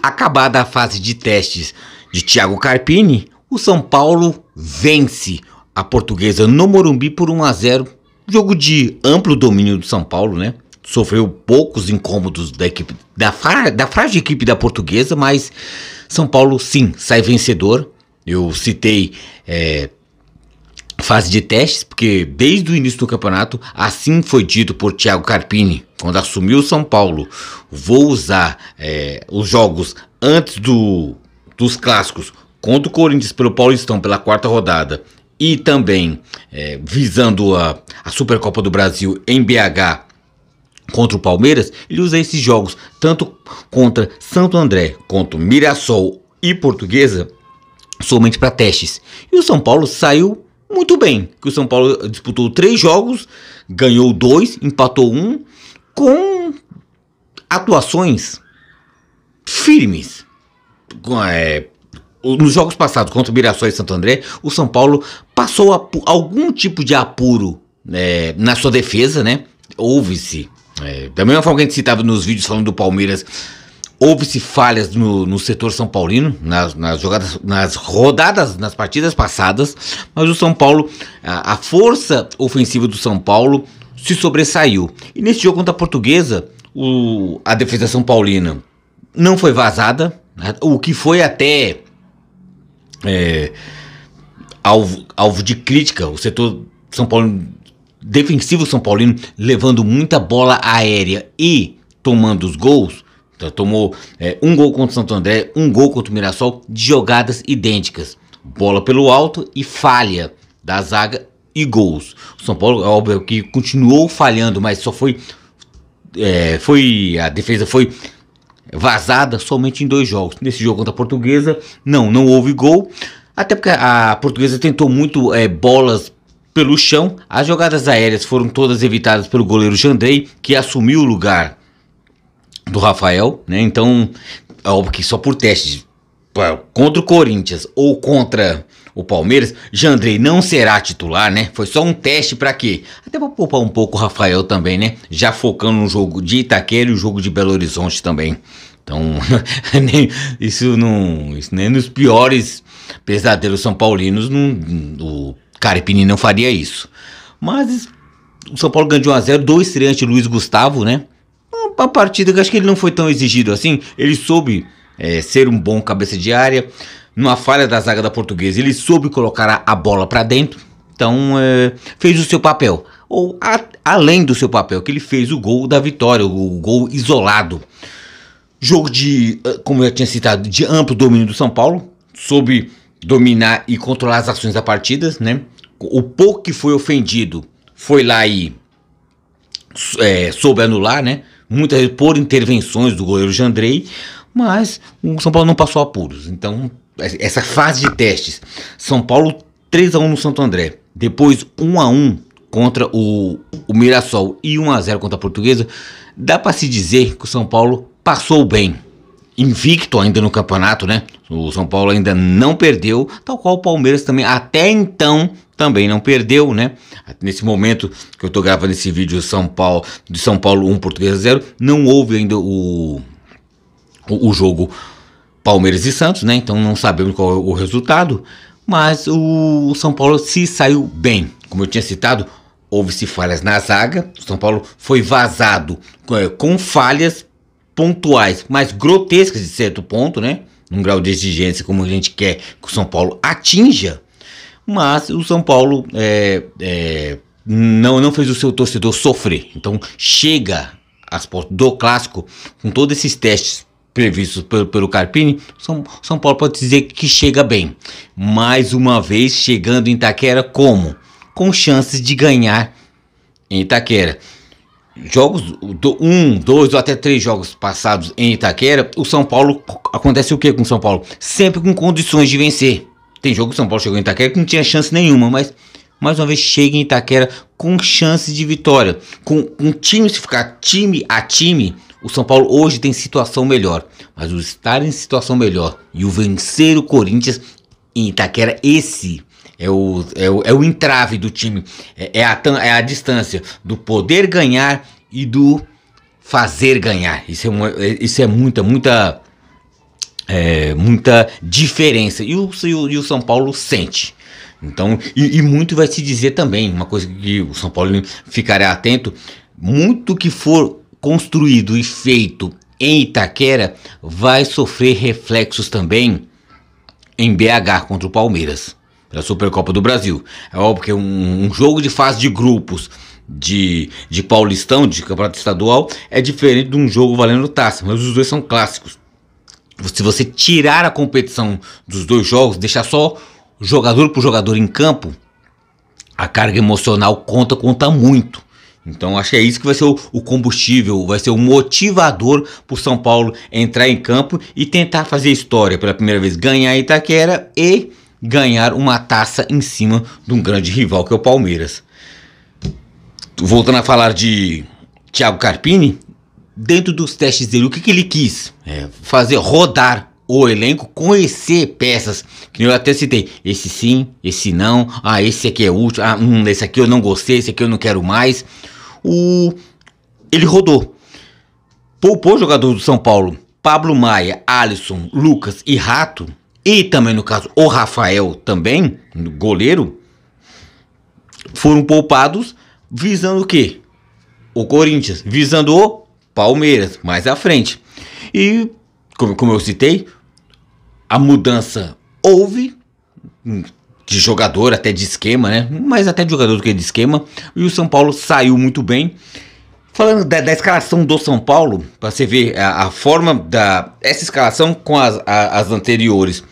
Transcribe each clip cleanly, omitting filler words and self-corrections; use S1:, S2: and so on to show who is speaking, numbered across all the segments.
S1: Acabada a fase de testes de Thiago Carpini, o São Paulo vence a Portuguesa no Morumbi por 1-0. Jogo de amplo domínio do São Paulo, né? Sofreu poucos incômodos da equipe, da frágil equipe da Portuguesa, mas São Paulo sim sai vencedor. Eu citei fase de testes, porque desde o início do campeonato, assim foi dito por Thiago Carpini, quando assumiu o São Paulo: vou usar os jogos antes dos clássicos contra o Corinthians pelo Paulistão, pela quarta rodada, e também visando a Supercopa do Brasil em BH contra o Palmeiras. Ele usa esses jogos tanto contra Santo André, contra Mirassol e Portuguesa, somente para testes. E o São Paulo saiu muito bem, que o São Paulo disputou 3 jogos, ganhou 2, empatou 1, com atuações firmes. Nos jogos passados contra o Mirassol e Santo André, o São Paulo passou algum tipo de apuro na sua defesa, né? Houve-se, da mesma forma que a gente citava nos vídeos falando do Palmeiras, houve-se falhas no setor São Paulino, nas jogadas, nas rodadas, nas partidas passadas, mas o São Paulo, a força ofensiva do São Paulo se sobressaiu. E nesse jogo contra a Portuguesa, a defesa São Paulina não foi vazada, né? O que foi até alvo de crítica, o setor São Paulo defensivo São Paulino levando muita bola aérea e tomando os gols. Então, tomou um gol contra o Santo André, um gol contra o Mirassol, de jogadas idênticas, bola pelo alto e falha da zaga e gols. O São Paulo, é óbvio que continuou falhando, mas só a defesa foi vazada somente em 2 jogos. Nesse jogo contra a Portuguesa, não houve gol, até porque a Portuguesa tentou muito bolas pelo chão. As jogadas aéreas foram todas evitadas pelo goleiro Jandrei, que assumiu o lugar do Rafael, né? Então, é óbvio que só por teste contra o Corinthians ou contra o Palmeiras, Jandrei não será titular, né? Foi só um teste para quê? Até para poupar um pouco o Rafael também, né? Já focando no jogo de Itaquera e o jogo de Belo Horizonte também. Então, isso nem nos piores pesadelos são paulinos, o Carpini não faria isso. Mas o São Paulo ganhou de 1-0, 2 estreantes, Luiz Gustavo, né? Uma partida que acho que ele não foi tão exigido assim. Ele soube ser um bom cabeça de área. Numa falha da zaga da Portuguesa, ele soube colocar a bola para dentro. Então fez o seu papel. Ou além do seu papel, que ele fez o gol da vitória, o gol isolado. Jogo de, como eu tinha citado, de amplo domínio do São Paulo. Soube dominar e controlar as ações da partida, né? O pouco que foi ofendido foi lá e soube anular, né? Muitas vezes por intervenções do goleiro Jandrei, mas o São Paulo não passou apuros. Então, essa fase de testes, São Paulo 3-1 no Santo André, depois 1-1 contra o Mirassol e 1-0 contra a Portuguesa, dá para se dizer que o São Paulo passou bem. Invicto ainda no campeonato, né? O São Paulo ainda não perdeu, tal qual o Palmeiras também, até então, também não perdeu, né? Nesse momento que eu tô gravando esse vídeo, de São Paulo 1, Portuguesa 0, não houve ainda o jogo Palmeiras e Santos, né? Então não sabemos qual é o resultado, mas o São Paulo se saiu bem. Como eu tinha citado, houve-se falhas na zaga, o São Paulo foi vazado com falhas pontuais, mas grotescas de certo ponto, né? Num grau de exigência como a gente quer que o São Paulo atinja, mas o São Paulo não fez o seu torcedor sofrer. Então chega às portas do clássico com todos esses testes previstos pelo Carpini. São Paulo pode dizer que chega bem. Mais uma vez chegando em Itaquera como? Com chances de ganhar em Itaquera. Jogos, 1, 2 ou até 3 jogos passados em Itaquera, o São Paulo, acontece o que com o São Paulo? Sempre com condições de vencer. Tem jogo que o São Paulo chegou em Itaquera que não tinha chance nenhuma, mas mais uma vez chega em Itaquera com chances de vitória. Com um time, se ficar time a time, o São Paulo hoje tem situação melhor. Mas o estar em situação melhor e o vencer o Corinthians em Itaquera, esse é o entrave do time, é a distância do poder ganhar e do fazer ganhar. Isso é muita muita diferença. E o São Paulo sente. Então, e muito vai se dizer também, uma coisa que o São Paulo ficará atento, muito que for construído e feito em Itaquera vai sofrer reflexos também em BH contra o Palmeiras, pela Supercopa do Brasil. É óbvio que um jogo de fase de grupos de Paulistão, de Campeonato Estadual, é diferente de um jogo valendo taça, mas os dois são clássicos. Se você tirar a competição dos dois jogos, deixar só jogador por jogador em campo, a carga emocional conta muito. Então acho que é isso que vai ser o combustível, vai ser o motivador para o São Paulo entrar em campo e tentar fazer história pela primeira vez, ganhar Itaquera e ganhar uma taça em cima de um grande rival que é o Palmeiras. Voltando a falar de Thiago Carpini, dentro dos testes dele, o que ele quis? Fazer rodar o elenco, conhecer peças, que eu até citei, esse sim, esse não, esse aqui é útil, esse aqui eu não gostei, esse aqui eu não quero mais. Ele rodou, poupou o jogador do São Paulo, Pablo Maia, Alisson, Lucas e Rato, e também no caso o Rafael também, goleiro, foram poupados visando o quê? O Corinthians, visando o Palmeiras, mais à frente. E, como eu citei, a mudança houve de jogador, até de esquema, né? Mais até de jogador do que de esquema. E o São Paulo saiu muito bem. Falando da escalação do São Paulo, para você ver a forma essa escalação com as anteriores.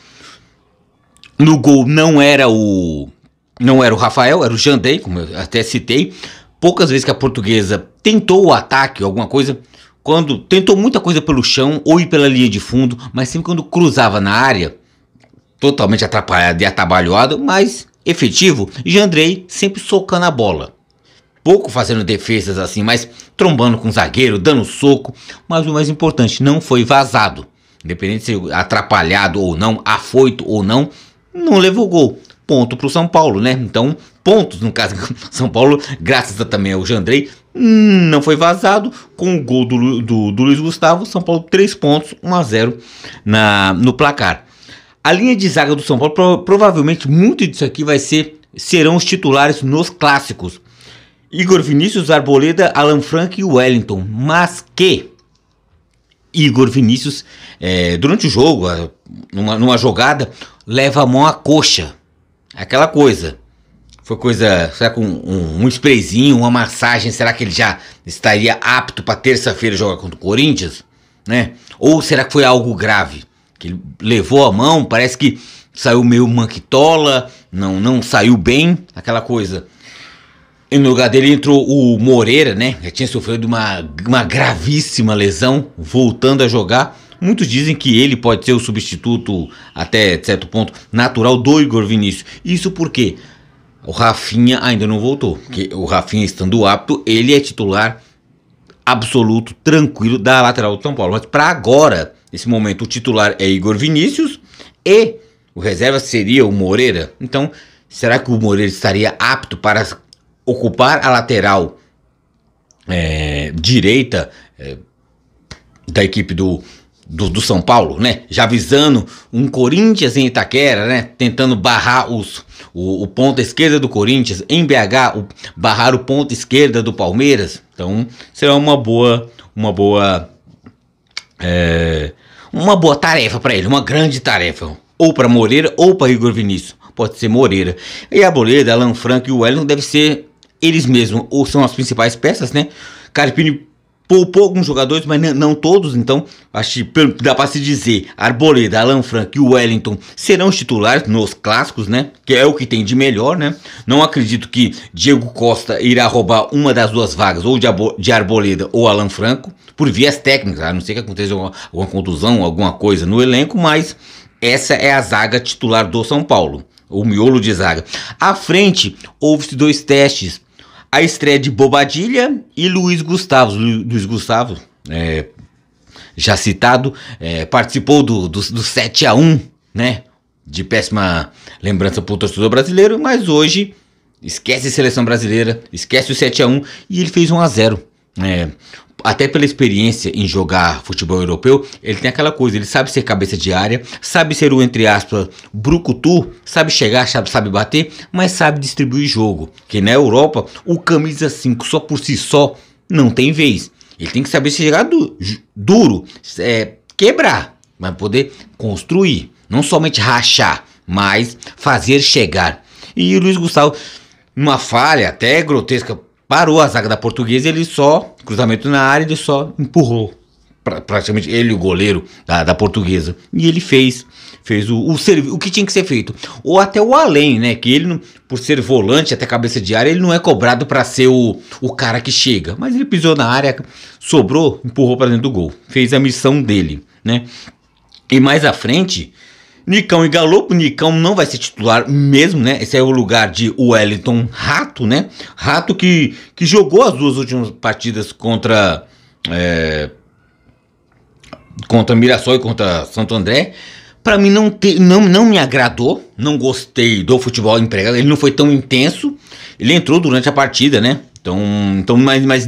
S1: No gol não era o Rafael, era o Jandrei, como eu até citei. Poucas vezes que a Portuguesa tentou o ataque, alguma coisa, quando tentou muita coisa pelo chão ou ir pela linha de fundo, mas sempre quando cruzava na área, totalmente atrapalhado e atabalhoado, mas efetivo, Jandrei sempre socando a bola. Pouco fazendo defesas assim, mas trombando com o zagueiro, dando soco, mas o mais importante, não foi vazado. Independente de ser atrapalhado ou não, afoito ou não levou gol. Ponto pro São Paulo, né? Então, pontos no caso São Paulo, graças também ao Jandrei, não foi vazado. Com o gol do Luiz Gustavo, São Paulo 3 pontos, 1-0 no placar. A linha de zaga do São Paulo, provavelmente muito disso aqui serão os titulares nos clássicos. Igor Vinícius, Arboleda, Alan Franco e Wellington. Mas que Igor Vinícius, durante o jogo, numa jogada, leva a mão à coxa. Aquela coisa. Foi coisa, será que um sprayzinho, uma massagem, será que ele já estaria apto para terça-feira jogar contra o Corinthians? Né? Ou será que foi algo grave? Que ele levou a mão, parece que saiu meio manquitola, não saiu bem, aquela coisa. E no lugar dele entrou o Moreira, né? Já tinha sofrido uma gravíssima lesão, voltando a jogar. Muitos dizem que ele pode ser o substituto, até certo ponto, natural do Igor Vinícius. Isso porque o Rafinha ainda não voltou. Porque o Rafinha estando apto, ele é titular absoluto, tranquilo da lateral do São Paulo. Mas para agora, nesse momento, o titular é Igor Vinícius e o reserva seria o Moreira. Então, será que o Moreira estaria apto para ocupar a lateral direita da equipe do São Paulo, né? Já visando um Corinthians em Itaquera, né? Tentando barrar o ponta esquerda do Corinthians em BH, barrar o ponta esquerda do Palmeiras. Então será uma boa tarefa para ele, uma grande tarefa, ou para Moreira ou para Igor Vinícius. Pode ser Moreira. E a Arboleda, Alan Franco e o Wellington deve ser eles mesmos, ou são as principais peças, né? Carpini poupou alguns jogadores, mas não todos, então acho que dá para se dizer, Arboleda, Alan Franco e o Wellington serão os titulares nos clássicos, né? Que é o que tem de melhor, né? Não acredito que Diego Costa irá roubar uma das duas vagas, ou de Arboleda ou Alan Franco, por vias técnicas, a não ser que aconteça alguma contusão, alguma coisa no elenco, mas essa é a zaga titular do São Paulo, o miolo de zaga. À frente, houve-se 2 testes. A estreia de Bobadilha e Luiz Gustavo. Luiz Gustavo, já citado, participou do 7-1, né? De péssima lembrança para o torcedor brasileiro, mas hoje esquece a seleção brasileira, esquece o 7-1 e ele fez 1-0. até pela experiência em jogar futebol europeu, ele tem aquela coisa, ele sabe ser cabeça de área, sabe ser o, entre aspas, brucutu, sabe chegar, sabe bater, mas sabe distribuir jogo. Que na Europa, o camisa 5 só por si só não tem vez. Ele tem que saber chegar duro, quebrar, mas poder construir, não somente rachar, mas fazer chegar. E o Luiz Gustavo, numa falha até grotesca, parou a zaga da Portuguesa, ele só, cruzamento na área, ele só empurrou, praticamente ele, o goleiro da Portuguesa. E ele fez o que tinha que ser feito. Ou até o além, né? Que ele, por ser volante, até cabeça de área, ele não é cobrado para ser o cara que chega. Mas ele pisou na área, sobrou, empurrou para dentro do gol. Fez a missão dele, né? E mais à frente, Nicão e Galopo. Nicão não vai ser titular mesmo, né? Esse é o lugar de Wellington Rato, né? Rato que jogou as 2 últimas partidas contra Mirassol e contra Santo André. Pra mim não me agradou, não gostei do futebol empregado, ele não foi tão intenso, ele entrou durante a partida, né? Então mas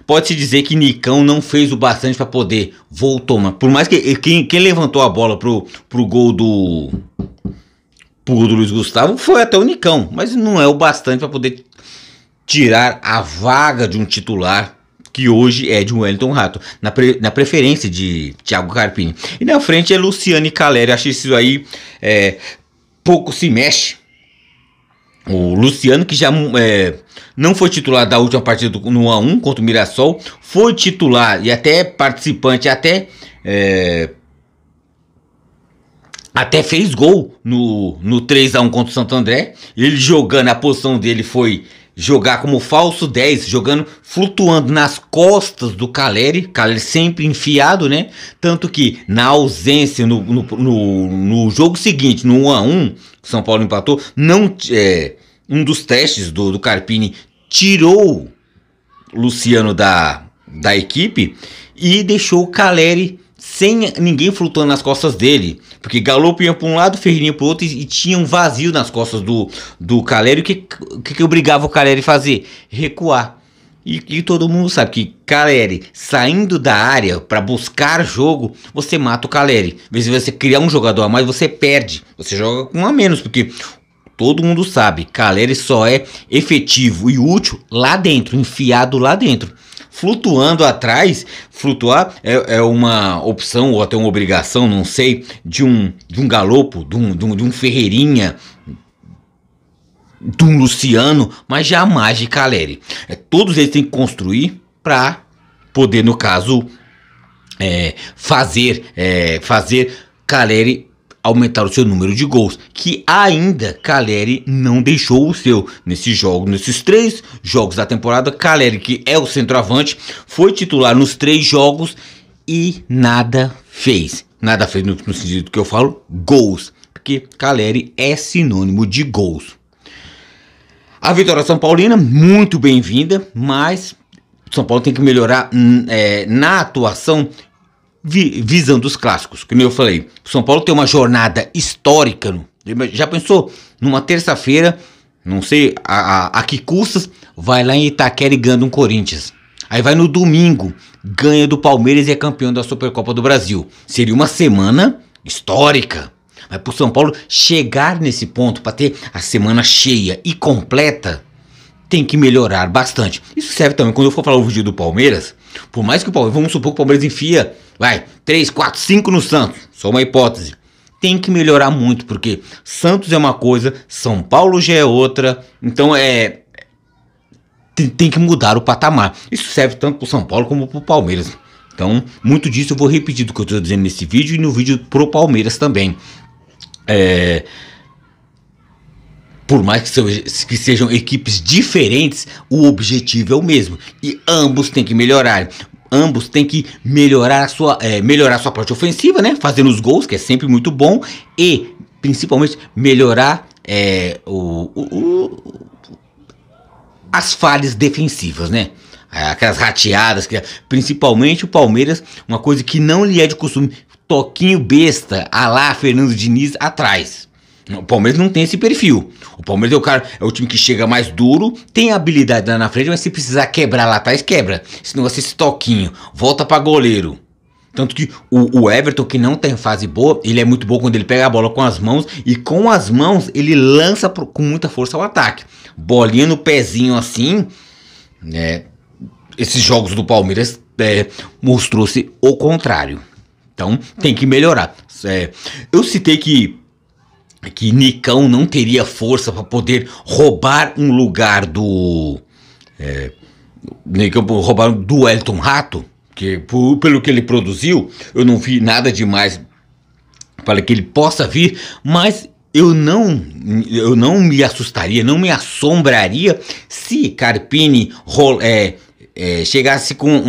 S1: pode-se dizer que Nicão não fez o bastante para poder voltar. Por mais que quem levantou a bola pro gol do Luiz Gustavo foi até o Nicão, mas não é o bastante para poder tirar a vaga de um titular que hoje é de Wellington Rato, na preferência de Thiago Carpini. E na frente é Luciano e Caleri. Acho isso aí pouco se mexe. O Luciano, que já não foi titular da última partida no 1-1 contra o Mirassol, foi titular e até participante, até fez gol no 3-1 contra o Santo André. Ele jogando, a posição dele foi jogar como falso 10, jogando, flutuando nas costas do Caleri sempre enfiado, né? Tanto que na ausência, no jogo seguinte, no 1-1, São Paulo empatou, um dos testes do Carpini tirou Luciano da equipe e deixou o Caleri sem ninguém flutuando nas costas dele, porque Galopo ia para um lado, Ferreirinha para o outro, e tinha um vazio nas costas do Caleri. O que obrigava o Caleri a fazer? Recuar. E todo mundo sabe que Caleri saindo da área para buscar jogo, você mata o Caleri. Às vezes você criar um jogador a mais, você perde, você joga com um a menos, porque todo mundo sabe, Caleri só é efetivo e útil lá dentro, enfiado lá dentro. Flutuando atrás, flutuar é uma opção ou até uma obrigação, não sei, de um Galopo, de um Ferreirinha, de um Luciano, mas jamais de Caleri. Todos eles têm que construir para poder, no caso, fazer Caleri aumentar o seu número de gols, que ainda Caleri não deixou o seu nesses 3 jogos da temporada. Caleri, que é o centroavante, foi titular nos 3 jogos e nada fez no sentido que eu falo, gols, porque Caleri é sinônimo de gols. A vitória São Paulina, muito bem-vinda, mas São Paulo tem que melhorar na atuação, visando os clássicos. Como eu falei, o São Paulo tem uma jornada histórica. Já pensou? Numa terça-feira, não sei a que custas, vai lá em Itaquera e ganha um Corinthians. Aí vai no domingo, ganha do Palmeiras e é campeão da Supercopa do Brasil. Seria uma semana histórica. Mas para o São Paulo chegar nesse ponto, para ter a semana cheia e completa, tem que melhorar bastante. Isso serve também quando eu for falar o vídeo do Palmeiras. Por mais que o Palmeiras, vamos supor que o Palmeiras enfia 3, 4, 5 no Santos, só uma hipótese. Tem que melhorar muito, porque Santos é uma coisa, São Paulo já é outra. Então tem que mudar o patamar. Isso serve tanto para o São Paulo como para o Palmeiras. Então, muito disso eu vou repetir do que eu estou dizendo nesse vídeo e no vídeo pro Palmeiras também. Por mais que sejam equipes diferentes, o objetivo é o mesmo. E ambos têm que melhorar. Ambos têm que melhorar a sua parte ofensiva, né? Fazendo os gols, que é sempre muito bom. E, principalmente, melhorar as falhas defensivas, né? Aquelas rateadas, principalmente o Palmeiras, uma coisa que não lhe é de costume, toquinho besta, a lá Fernando Diniz atrás. O Palmeiras não tem esse perfil. O Palmeiras é o time que chega mais duro, tem habilidade lá na frente, mas se precisar quebrar lá atrás, quebra. Se não vai ser esse toquinho, volta pra goleiro. Tanto que o Everton, que não tem fase boa, ele é muito bom quando ele pega a bola com as mãos, e com as mãos ele lança com muita força ao ataque. Bolinha no pezinho assim, né? Esses jogos do Palmeiras mostrou-se o contrário. Então tem que melhorar. Eu citei que Nicão não teria força para poder roubar um lugar do Wellington Rato, que pelo que ele produziu, eu não vi nada demais para que ele possa vir, mas eu não me assustaria, não me assombraria se Carpini chegasse com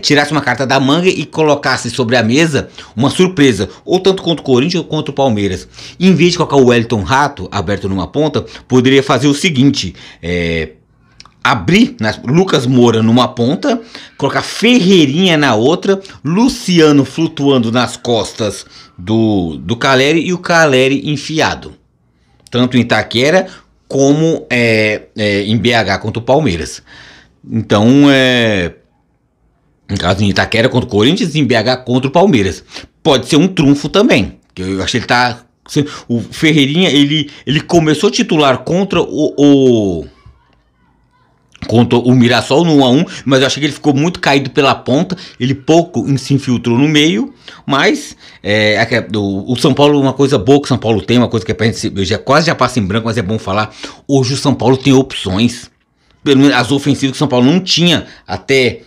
S1: tirasse uma carta da manga e colocasse sobre a mesa uma surpresa, ou tanto contra o Corinthians ou contra o Palmeiras. Em vez de colocar o Wellington Rato aberto numa ponta, poderia fazer o seguinte: abrir Lucas Moura numa ponta, colocar Ferreirinha na outra, Luciano flutuando nas costas do Caleri e o Caleri enfiado, tanto em Itaquera como em BH contra o Palmeiras. Então, no caso em Itaquera contra o Corinthians e em BH contra o Palmeiras. Pode ser um trunfo também, que eu achei que ele tá... O Ferreirinha, ele começou titular contra o Mirassol no 1-1, mas eu achei que ele ficou muito caído pela ponta, ele pouco se infiltrou no meio, mas o São Paulo, uma coisa boa que o São Paulo tem, uma coisa que quase já passa em branco, mas é bom falar, hoje o São Paulo tem opções, pelo menos as ofensivas que o São Paulo não tinha até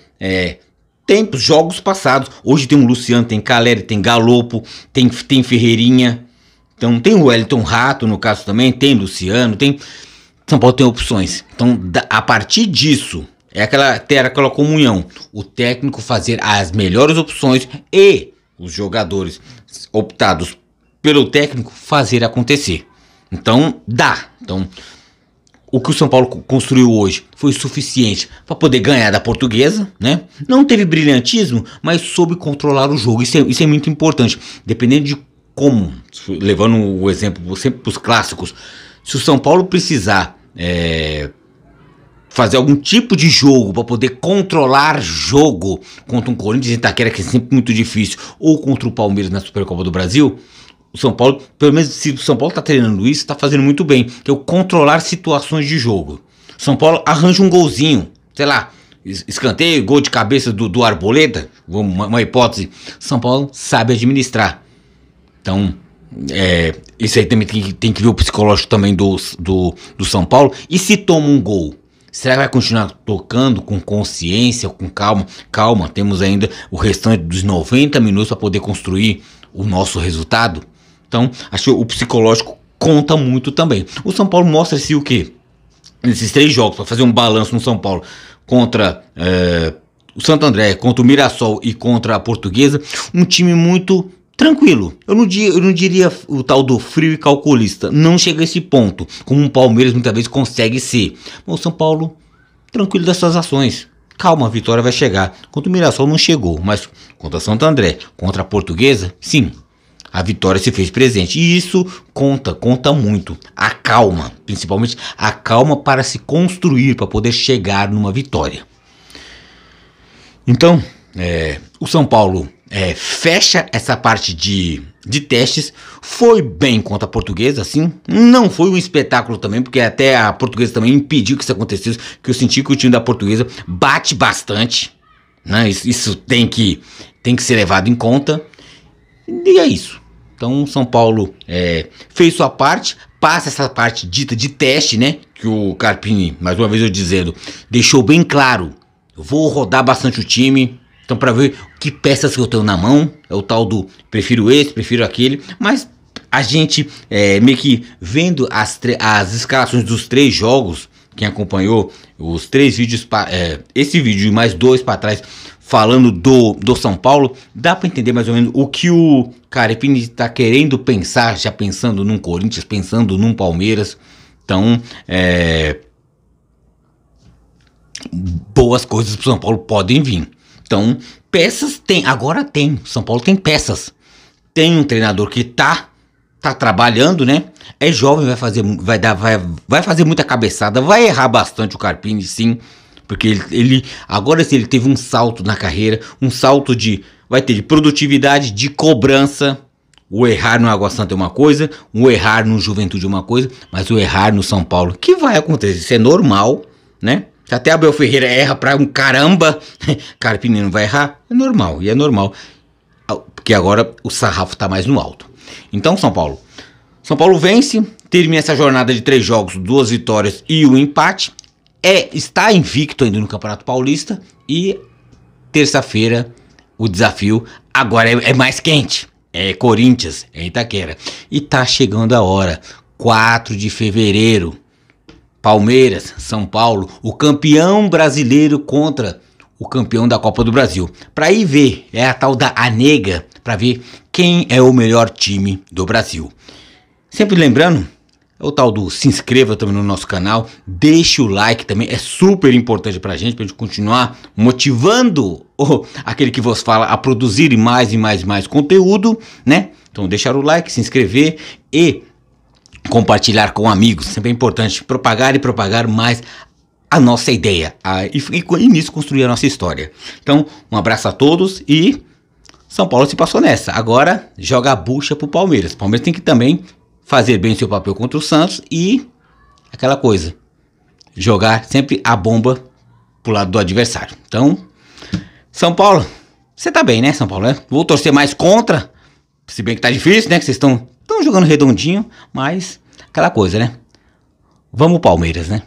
S1: jogos passados. Hoje tem o Luciano, tem Caleri, tem Galopo, tem Ferreirinha, então tem o Wellington Rato no caso também, tem Luciano, São Paulo tem opções. Então, a partir disso, ter aquela comunhão. O técnico fazer as melhores opções e os jogadores optados pelo técnico fazer acontecer. Então, dá. Então, o que o São Paulo construiu hoje foi suficiente para poder ganhar da Portuguesa, né? Não teve brilhantismo, mas soube controlar o jogo. Isso é muito importante. Dependendo de como, levando o exemplo sempre para os clássicos, se o São Paulo precisar fazer algum tipo de jogo para poder controlar jogo contra um Corinthians em Itaquera, que é sempre muito difícil, ou contra o Palmeiras na Supercopa do Brasil, o São Paulo, pelo menos se o São Paulo está treinando isso, está fazendo muito bem, que é o controlar situações de jogo. São Paulo arranja um golzinho, sei lá, escanteio, gol de cabeça do Arboleda, uma hipótese. São Paulo sabe administrar. Então, isso aí também tem que ver o psicológico também do São Paulo. E se toma um gol, será que vai continuar tocando com consciência, com calma? Calma, temos ainda o restante dos 90 minutos para poder construir o nosso resultado. Então, acho que o psicológico conta muito também. O São Paulo mostra-se o quê? Nesses 3 jogos, para fazer um balanço no São Paulo, contra o Santo André, contra o Mirassol e contra a Portuguesa, um time muito tranquilo. Eu não diria o tal do frio e calculista. Não chega a esse ponto, como o Palmeiras muitas vezes consegue ser. Mas o São Paulo, tranquilo das suas ações. Calma, a vitória vai chegar. Contra o Mirassol não chegou, mas contra o Santo André, contra a Portuguesa, sim. A vitória se fez presente. E isso conta muito. A calma, principalmente a calma para se construir, para poder chegar numa vitória. Então, o São Paulo fecha essa parte de testes. Foi bem contra a Portuguesa, assim. Não foi um espetáculo também, porque até a Portuguesa também impediu que isso acontecesse. Que eu senti que o time da Portuguesa bate bastante, né? Isso tem que ser levado em conta. E é isso. Então o São Paulo fez sua parte, passa essa parte dita de teste, né? Que o Carpini, mais uma vez eu dizendo, deixou bem claro. Eu vou rodar bastante o time. Então, para ver que peças que eu tenho na mão, é o tal do prefiro esse, prefiro aquele. Mas a gente meio que vendo as escalações dos 3 jogos, quem acompanhou os 3 vídeos, esse vídeo e mais 2 para trás, falando do São Paulo, dá para entender mais ou menos o que o Carpini está querendo pensar, já pensando num Corinthians, pensando num Palmeiras. Então, boas coisas para o São Paulo podem vir. Então, peças agora tem. São Paulo tem peças. Tem um treinador que tá tá trabalhando, né? É jovem, vai fazer muita cabeçada, vai errar bastante o Carpini, sim, porque agora sim, ele teve um salto na carreira, um salto vai ter de produtividade, de cobrança. O errar no Água Santa é uma coisa, o errar no Juventude é uma coisa, mas o errar no São Paulo, que vai acontecer, isso é normal, né? Se até Abel Ferreira erra pra um caramba, Carpini não vai errar, é normal, e é normal, porque agora o sarrafo tá mais no alto. Então, São Paulo vence, termina essa jornada de 3 jogos, 2 vitórias e 1 empate, está invicto ainda no Campeonato Paulista, e terça-feira o desafio agora é mais quente, é Corinthians, é Itaquera, e tá chegando a hora, 4 de fevereiro, Palmeiras, São Paulo, o campeão brasileiro contra o campeão da Copa do Brasil. Para ir ver, é a tal da Anega, para ver quem é o melhor time do Brasil. Sempre lembrando, é o tal do se inscreva também no nosso canal, deixe o like também, é super importante pra gente continuar motivando aquele que vos fala a produzir mais e mais conteúdo, né? Então deixar o like, se inscrever e compartilhar com amigos, sempre é importante propagar mais a nossa ideia e nisso construir a nossa história. Então, um abraço a todos e São Paulo se passou nessa. Agora joga a bucha pro Palmeiras. O Palmeiras tem que também fazer bem seu papel contra o Santos e aquela coisa, jogar sempre a bomba pro lado do adversário. Então, São Paulo, você tá bem, né, São Paulo? Né? Vou torcer mais contra, se bem que tá difícil, né, que vocês estão jogando redondinho, mas aquela coisa, né? Vamos Palmeiras, né?